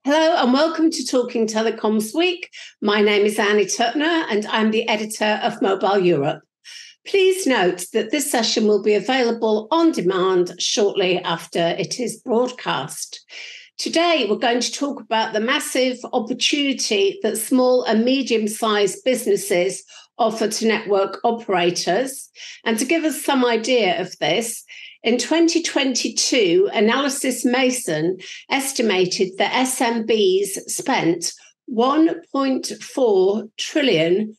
Hello and welcome to Talking Telecoms Week. My name is Annie Turner and I'm the editor of Mobile Europe. Please note that this session will be available on demand shortly after it is broadcast. Today, we're going to talk about the massive opportunity that small and medium-sized businesses offer to network operators. And to give us some idea of this, in 2022, Analysys Mason estimated that SMBs spent $1.4 trillion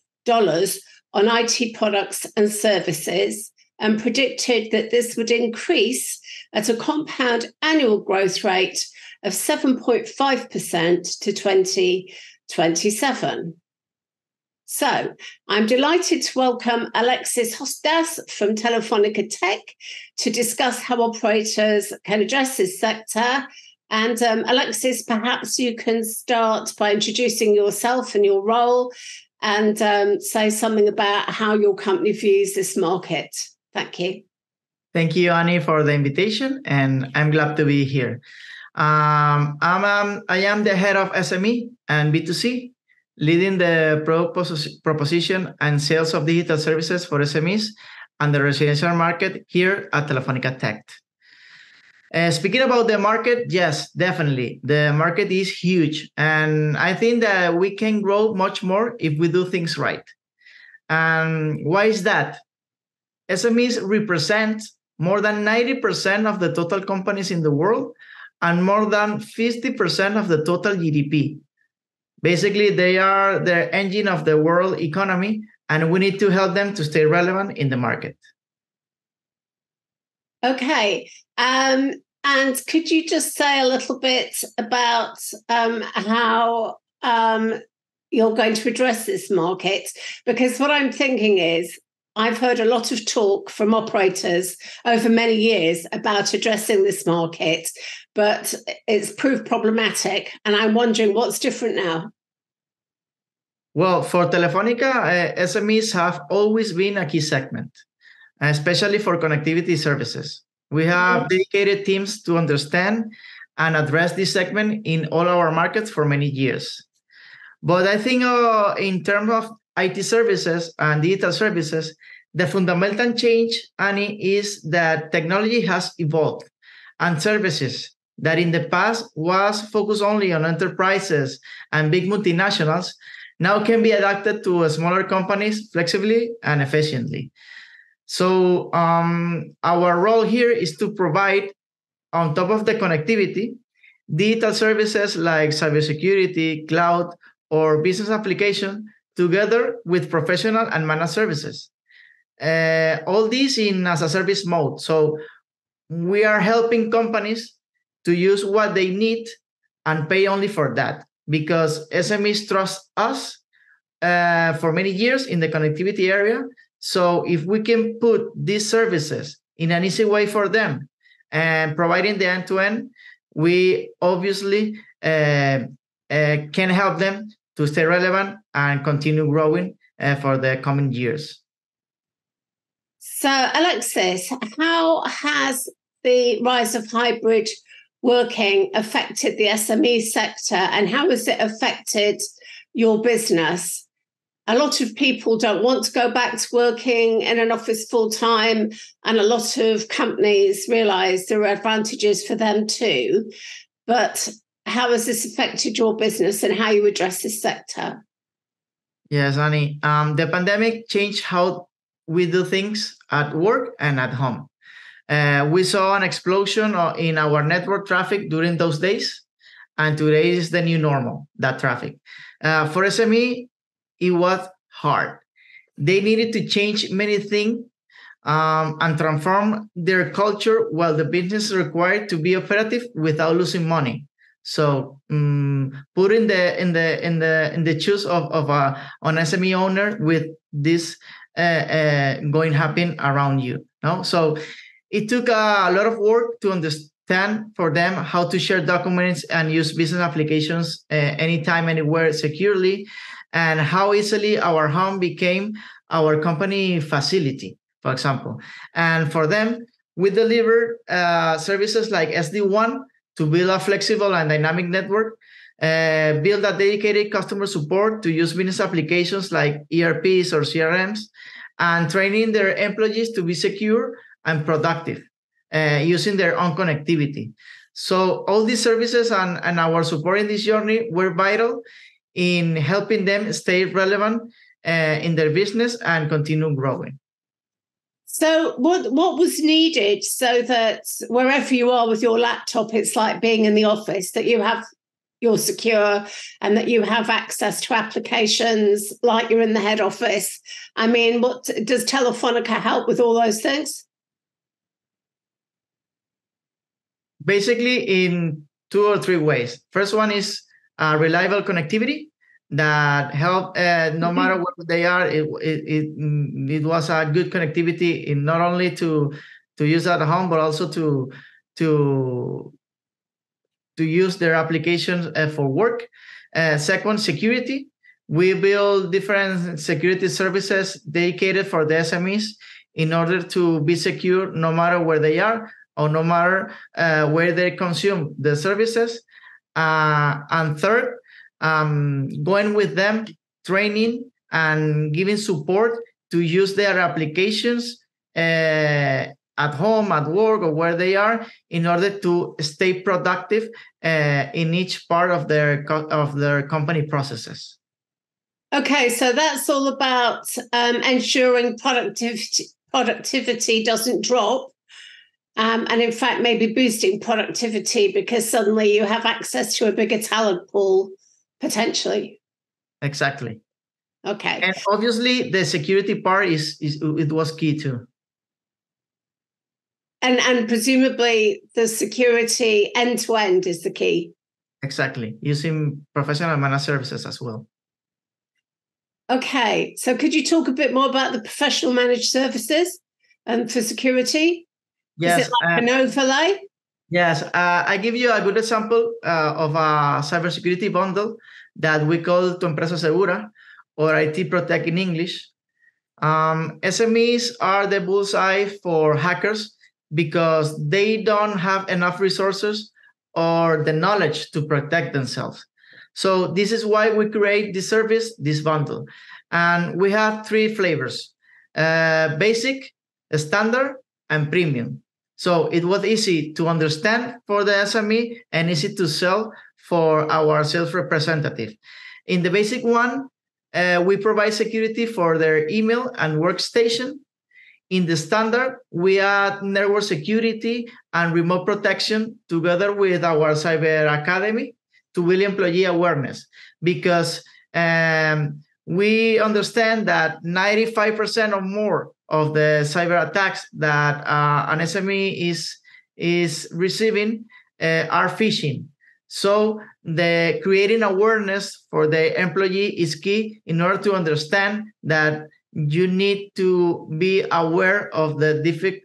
on IT products and services and predicted that this would increase at a compound annual growth rate of 7.5% to 2027. So I'm delighted to welcome Alexis Hostos from Telefonica Tech to discuss how operators can address this sector. And Alexis, perhaps you can start by introducing yourself and your role and say something about how your company views this market. Thank you. Thank you, Annie, for the invitation, and I'm glad to be here. I am the head of SME and B2C, leading the proposition and sales of digital services for SMEs and the residential market here at Telefonica Tech. Speaking about the market, yes, definitely. The market is huge, and I think that we can grow much more if we do things right. And why is that? SMEs represent more than 90% of the total companies in the world and more than 50% of the total GDP. Basically, they are the engine of the world economy, and we need to help them to stay relevant in the market. Okay. And could you just say a little bit about how you're going to address this market? Because what I'm thinking is, I've heard a lot of talk from operators over many years about addressing this market, but it's proved problematic. And I'm wondering what's different now. Well, for Telefonica, SMEs have always been a key segment, especially for connectivity services. We have dedicated teams to understand and address this segment in all our markets for many years. But I think in terms of IT services and digital services, the fundamental change, Annie, is that technology has evolved, and services that in the past was focused only on enterprises and big multinationals now can be adapted to smaller companies flexibly and efficiently. So our role here is to provide, on top of the connectivity, digital services like cybersecurity, cloud, or business application, together with professional and managed services. All these in as a service mode. So we are helping companies to use what they need and pay only for that, because SMEs trust us for many years in the connectivity area. So if we can put these services in an easy way for them and providing the end-to-end, we obviously can help them to stay relevant and continue growing for the coming years. So, Alexis, how has the rise of hybrid working affected the SME sector, and how has it affected your business? A lot of people don't want to go back to working in an office full time, and a lot of companies realize there are advantages for them too. But how has this affected your business and how you address this sector? Yes, Annie. The pandemic changed how we do things at work and at home. We saw an explosion in our network traffic during those days, and today is the new normal, that traffic. For SME, it was hard. They needed to change many things and transform their culture while the business required to be operative without losing money. So put in the shoes of an SME owner with this going happen around you. No? So it took a lot of work to understand for them how to share documents and use business applications anytime, anywhere securely, and how easily our home became our company facility, for example. And for them, we deliver services like SD-WAN to build a flexible and dynamic network build a dedicated customer support to use business applications like ERPs or CRMs, and training their employees to be secure and productive using their own connectivity. So all these services and our support in this journey were vital in helping them stay relevant in their business and continue growing. So what was needed so that wherever you are with your laptop, it's like being in the office, that you're secure and that you have access to applications like you're in the head office? I mean, what does Telefonica help with all those things? Basically, in 2 or 3 ways. First one is reliable connectivity that help no matter where they are. It was a good connectivity in not only to use at home, but also to use their applications for work. Second, security. We build different security services dedicated for the SMEs in order to be secure no matter where they are or no matter where they consume the services. And third, going with them, training and giving support to use their applications at home, at work, or where they are, in order to stay productive in each part of their company processes. Okay, so that's all about ensuring productivity doesn't drop. And in fact, maybe boosting productivity because suddenly you have access to a bigger talent pool, potentially. Exactly. Okay. And obviously, the security part it was key too. And presumably, the security end to end is the key. Exactly, using professional managed services as well. Okay, so could you talk a bit more about the professional managed services for security? Yes. Is it like an overlay? Yes. I give you a good example of a cybersecurity bundle that we call Tu Empresa Segura, or IT Protect in English. SMEs are the bullseye for hackers because they don't have enough resources or the knowledge to protect themselves. So this is why we create this service, this bundle. And we have 3 flavors: basic, standard, and premium. So it was easy to understand for the SME and easy to sell for our sales representative. In the basic one, we provide security for their email and workstation. In the standard, we add network security and remote protection together with our cyber academy to build employee awareness, because we understand that 95% or more of the cyber attacks that an SME is receiving are phishing. So the creating awareness for the employee is key in order to understand that you need to be aware of the different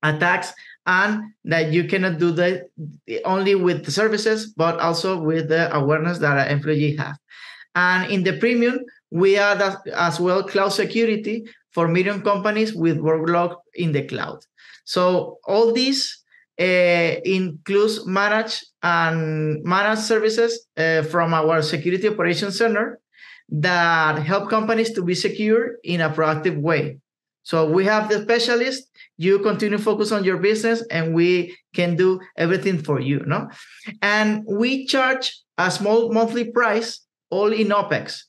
attacks, and that you cannot do that only with the services, but also with the awareness that an employee have. And in the premium, we add as well cloud security for medium companies with workload in the cloud. So all these includes managed services from our security operations center that help companies to be secure in a proactive way. So we have the specialist, you continue focus on your business, and we can do everything for you, no? And we charge a small monthly price, all in OPEX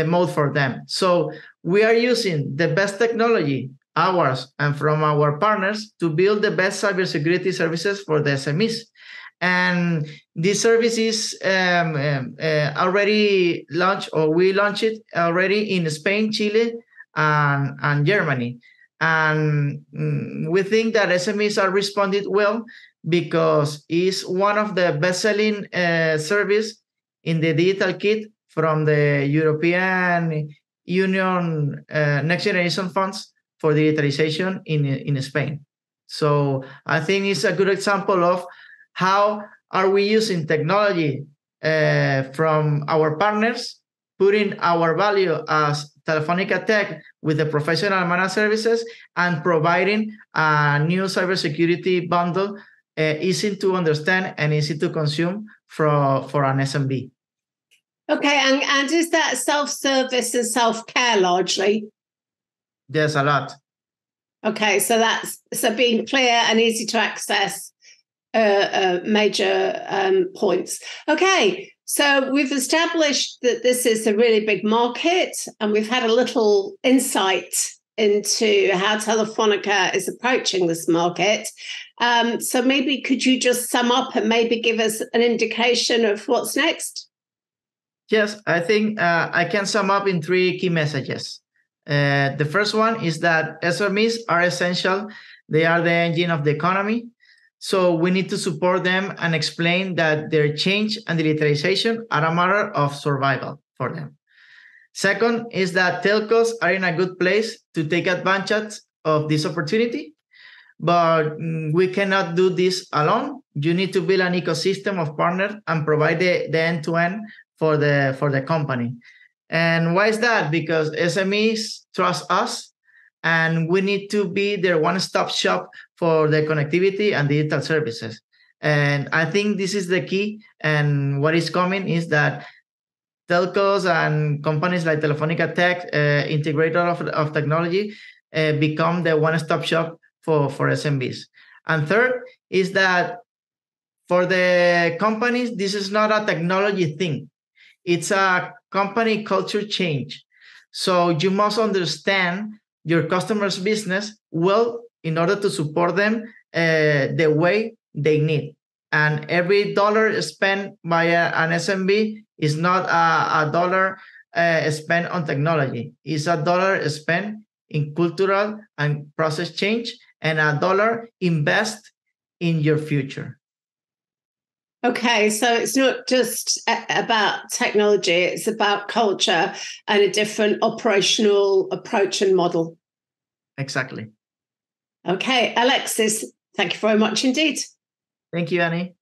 mode for them. So we are using the best technology, ours and from our partners, to build the best cybersecurity services for the SMEs. And this service is already launched, or we launched it already in Spain, Chile, and Germany. And we think that SMEs are responded well because it's one of the best-selling service in the digital kit from the European Union Next Generation Funds for digitalization in Spain. So I think it's a good example of how are we using technology from our partners, putting our value as Telefonica Tech with the professional managed services, and providing a new cybersecurity bundle easy to understand and easy to consume for an SMB. Okay, and is that self-service and self-care largely? There's a lot. Okay, so being clear and easy to access major points. Okay, so we've established that this is a really big market, and we've had a little insight into how Telefonica is approaching this market. So maybe could you just sum up and maybe give us an indication of what's next? Yes, I think I can sum up in 3 key messages. The first one is that SMEs are essential. They are the engine of the economy. So we need to support them and explain that their change and digitalization are a matter of survival for them. Second is that telcos are in a good place to take advantage of this opportunity, but we cannot do this alone. You need to build an ecosystem of partners and provide the end-to-end for the company. And why is that? Because SMEs trust us, and we need to be their one-stop shop for the connectivity and digital services. And I think this is the key. And what is coming is that telcos and companies like Telefonica Tech, integrator of technology, become the one-stop shop for SMBs. And third is that for the companies, this is not a technology thing. It's a company culture change. So you must understand your customers' business well in order to support them the way they need. And every dollar spent by an SMB is not a dollar spent on technology. It's a dollar spent in cultural and process change, and a dollar invest in your future. Okay, so it's not just about technology, it's about culture and a different operational approach and model. Exactly. Okay, Alexis, thank you very much indeed. Thank you, Annie.